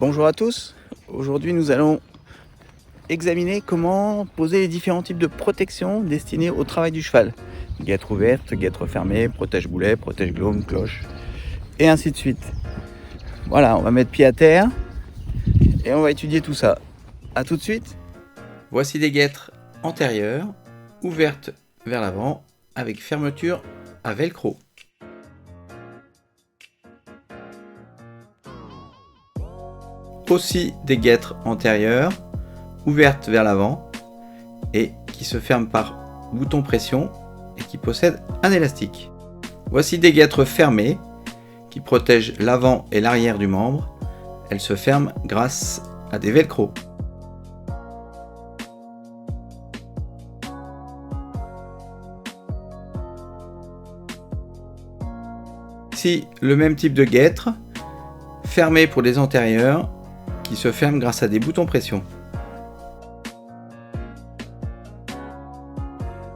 Bonjour à tous, aujourd'hui nous allons examiner comment poser les différents types de protections destinées au travail du cheval. Guêtre ouverte, guêtre fermée, protège-boulet, protège-glaume, cloche, et ainsi de suite. Voilà, on va mettre pied à terre et on va étudier tout ça. A tout de suite. Voici des guêtres antérieures, ouvertes vers l'avant, avec fermeture à velcro. Aussi des guêtres antérieures, ouvertes vers l'avant et qui se ferment par bouton pression et qui possèdent un élastique. Voici des guêtres fermées qui protègent l'avant et l'arrière du membre. Elles se ferment grâce à des velcro. Ici, le même type de guêtre, fermée pour les antérieures, qui se ferment grâce à des boutons pression.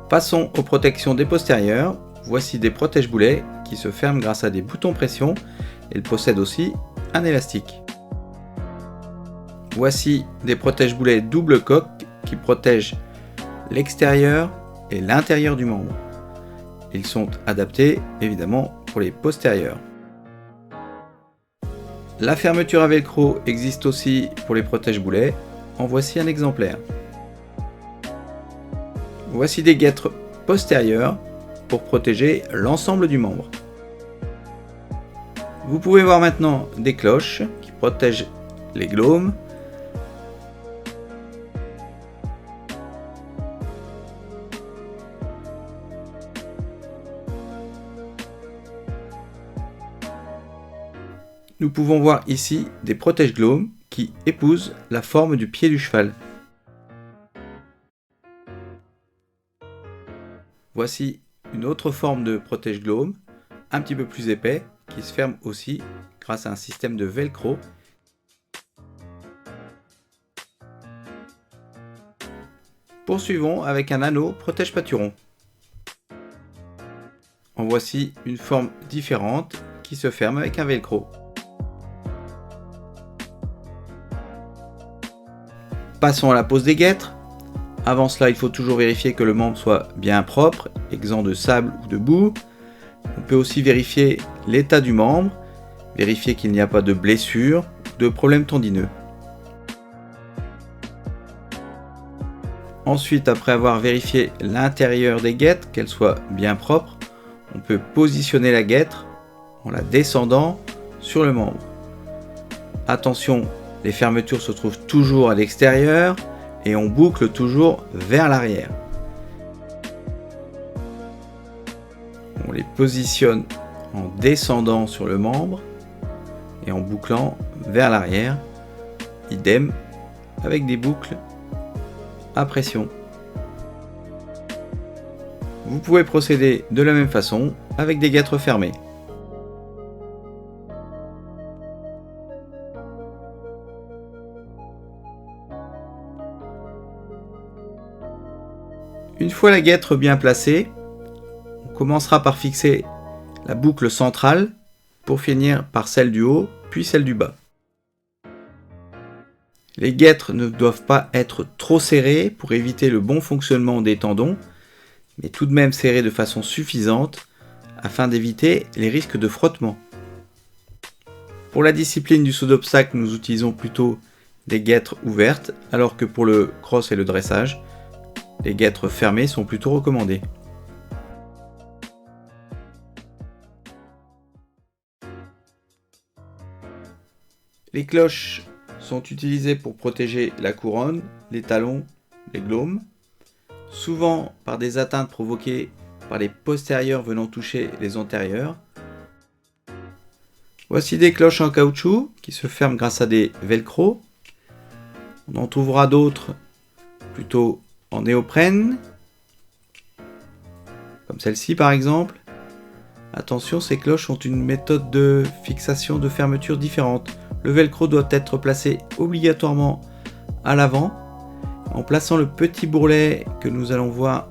Passons aux protections des postérieures. Voici des protège-boulets qui se ferment grâce à des boutons pression. Elles possèdent aussi un élastique. Voici des protège-boulets double coque qui protègent l'extérieur et l'intérieur du membre. Ils sont adaptés évidemment pour les postérieurs. La fermeture à velcro existe aussi pour les protège-boulets. En voici un exemplaire. Voici des guêtres postérieures pour protéger l'ensemble du membre. Vous pouvez voir maintenant des cloches qui protègent les glaumes. Nous pouvons voir ici des protège-glaumes qui épousent la forme du pied du cheval. Voici une autre forme de protège-glaume, un petit peu plus épais, qui se ferme aussi grâce à un système de velcro. Poursuivons avec un anneau protège-pâturon. En voici une forme différente qui se ferme avec un velcro. Passons à la pose des guêtres. Avant cela, il faut toujours vérifier que le membre soit bien propre, exempt de sable ou de boue. On peut aussi vérifier l'état du membre, vérifier qu'il n'y a pas de blessure ou de problème tendineux. Ensuite, après avoir vérifié l'intérieur des guêtres, qu'elles soient bien propres, on peut positionner la guêtre en la descendant sur le membre. Attention, les fermetures se trouvent toujours à l'extérieur et on boucle toujours vers l'arrière. On les positionne en descendant sur le membre et en bouclant vers l'arrière. Idem avec des boucles à pression. Vous pouvez procéder de la même façon avec des guêtres fermées. Une fois la guêtre bien placée, on commencera par fixer la boucle centrale pour finir par celle du haut puis celle du bas. Les guêtres ne doivent pas être trop serrées pour éviter le bon fonctionnement des tendons, mais tout de même serrées de façon suffisante afin d'éviter les risques de frottement. Pour la discipline du saut d'obstacle, nous utilisons plutôt des guêtres ouvertes, alors que pour le cross et le dressage, les guêtres fermées sont plutôt recommandées. Les cloches sont utilisées pour protéger la couronne, les talons, les glaumes, souvent par des atteintes provoquées par les postérieurs venant toucher les antérieurs. Voici des cloches en caoutchouc qui se ferment grâce à des velcro. On en trouvera d'autres plutôt en néoprène, comme celle-ci par exemple. Attention, ces cloches ont une méthode de fixation de fermeture différente. Le velcro doit être placé obligatoirement à l'avant, en plaçant le petit bourrelet que nous allons voir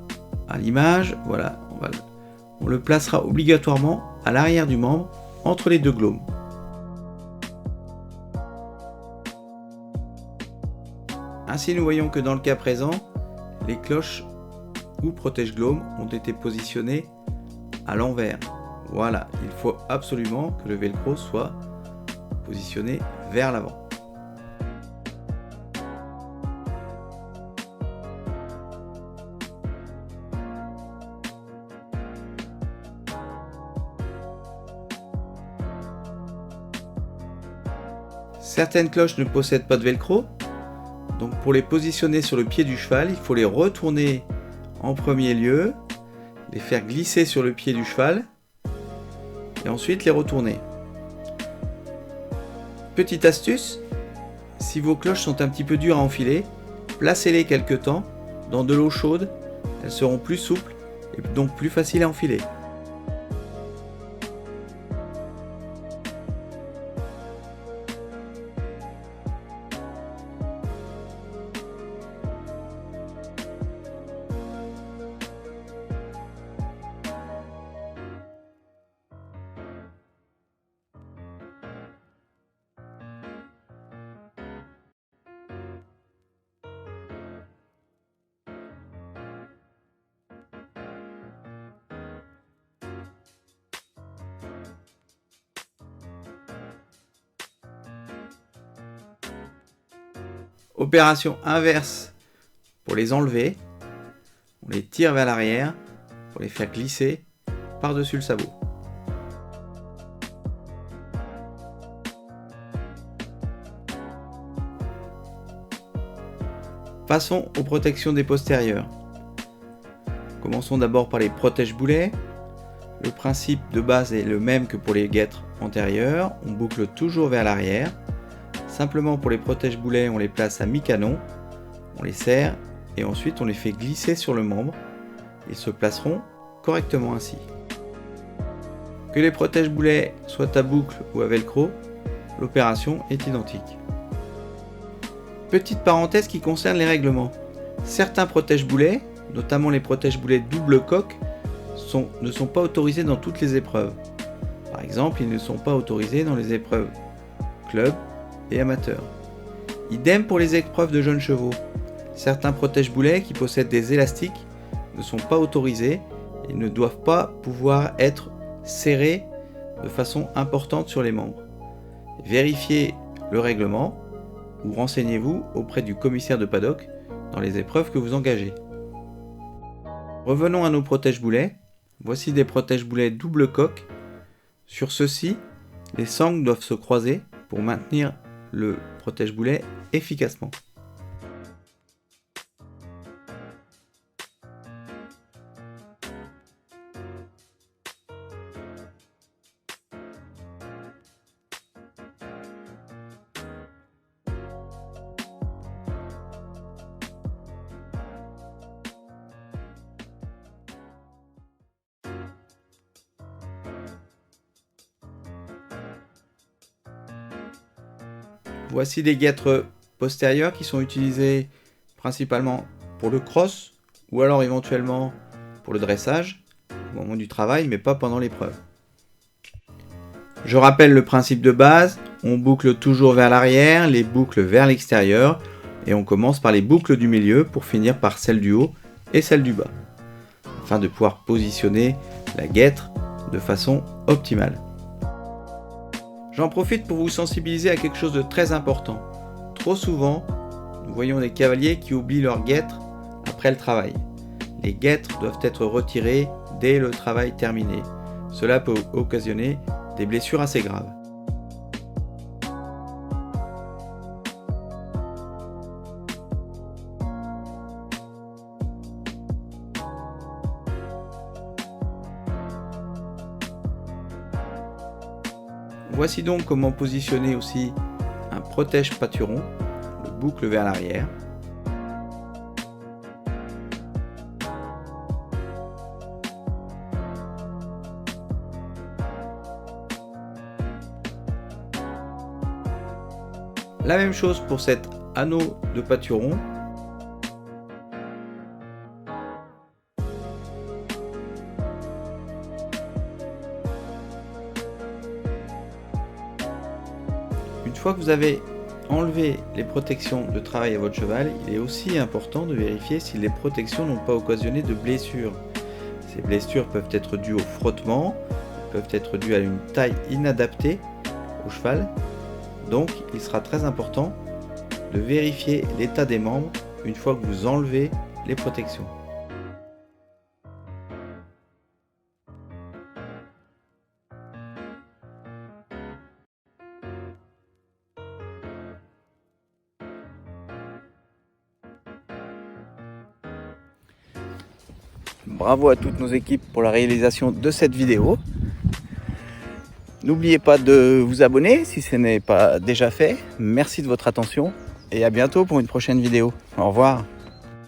à l'image. Voilà, on le placera obligatoirement à l'arrière du membre, entre les deux glaumes. Ainsi, nous voyons que dans le cas présent, les cloches ou protège-glomes ont été positionnées à l'envers. Voilà, il faut absolument que le velcro soit positionné vers l'avant. Certaines cloches ne possèdent pas de velcro, donc pour les positionner sur le pied du cheval, il faut les retourner en premier lieu, les faire glisser sur le pied du cheval et ensuite les retourner. Petite astuce, si vos cloches sont un petit peu dures à enfiler, placez-les quelque temps dans de l'eau chaude, elles seront plus souples et donc plus faciles à enfiler. Opération inverse pour les enlever, on les tire vers l'arrière pour les faire glisser par-dessus le sabot. Passons aux protections des postérieurs. Commençons d'abord par les protège-boulets. Le principe de base est le même que pour les guêtres antérieures, on boucle toujours vers l'arrière. Simplement pour les protège-boulets, on les place à mi-canon, on les serre et ensuite on les fait glisser sur le membre. Ils se placeront correctement ainsi. Que les protège-boulets soient à boucle ou à velcro, l'opération est identique. Petite parenthèse qui concerne les règlements. Certains protège-boulets, notamment les protège-boulets double coque, ne sont pas autorisés dans toutes les épreuves. Par exemple, ils ne sont pas autorisés dans les épreuves club et amateur. Idem pour les épreuves de jeunes chevaux. Certains protège-boulets qui possèdent des élastiques ne sont pas autorisés et ne doivent pas pouvoir être serrés de façon importante sur les membres. Vérifiez le règlement ou renseignez-vous auprès du commissaire de paddock dans les épreuves que vous engagez. Revenons à nos protège-boulets. Voici des protège-boulets double coque. Sur ceux-ci, les sangles doivent se croiser pour maintenir le protège-boulet efficacement. Voici des guêtres postérieures qui sont utilisées principalement pour le cross ou alors éventuellement pour le dressage au moment du travail mais pas pendant l'épreuve. Je rappelle le principe de base, on boucle toujours vers l'arrière, les boucles vers l'extérieur et on commence par les boucles du milieu pour finir par celle du haut et celle du bas afin de pouvoir positionner la guêtre de façon optimale. J'en profite pour vous sensibiliser à quelque chose de très important. Trop souvent, nous voyons des cavaliers qui oublient leurs guêtres après le travail. Les guêtres doivent être retirées dès le travail terminé. Cela peut occasionner des blessures assez graves. Voici donc comment positionner aussi un protège-pâturon, le boucle vers l'arrière. La même chose pour cet anneau de pâturon. Une fois que vous avez enlever les protections de travail à votre cheval, il est aussi important de vérifier si les protections n'ont pas occasionné de blessures. Ces blessures peuvent être dues au frottement, peuvent être dues à une taille inadaptée au cheval. Donc il sera très important de vérifier l'état des membres une fois que vous enlevez les protections. Bravo à toutes nos équipes pour la réalisation de cette vidéo. N'oubliez pas de vous abonner si ce n'est pas déjà fait. Merci de votre attention et à bientôt pour une prochaine vidéo. Au revoir.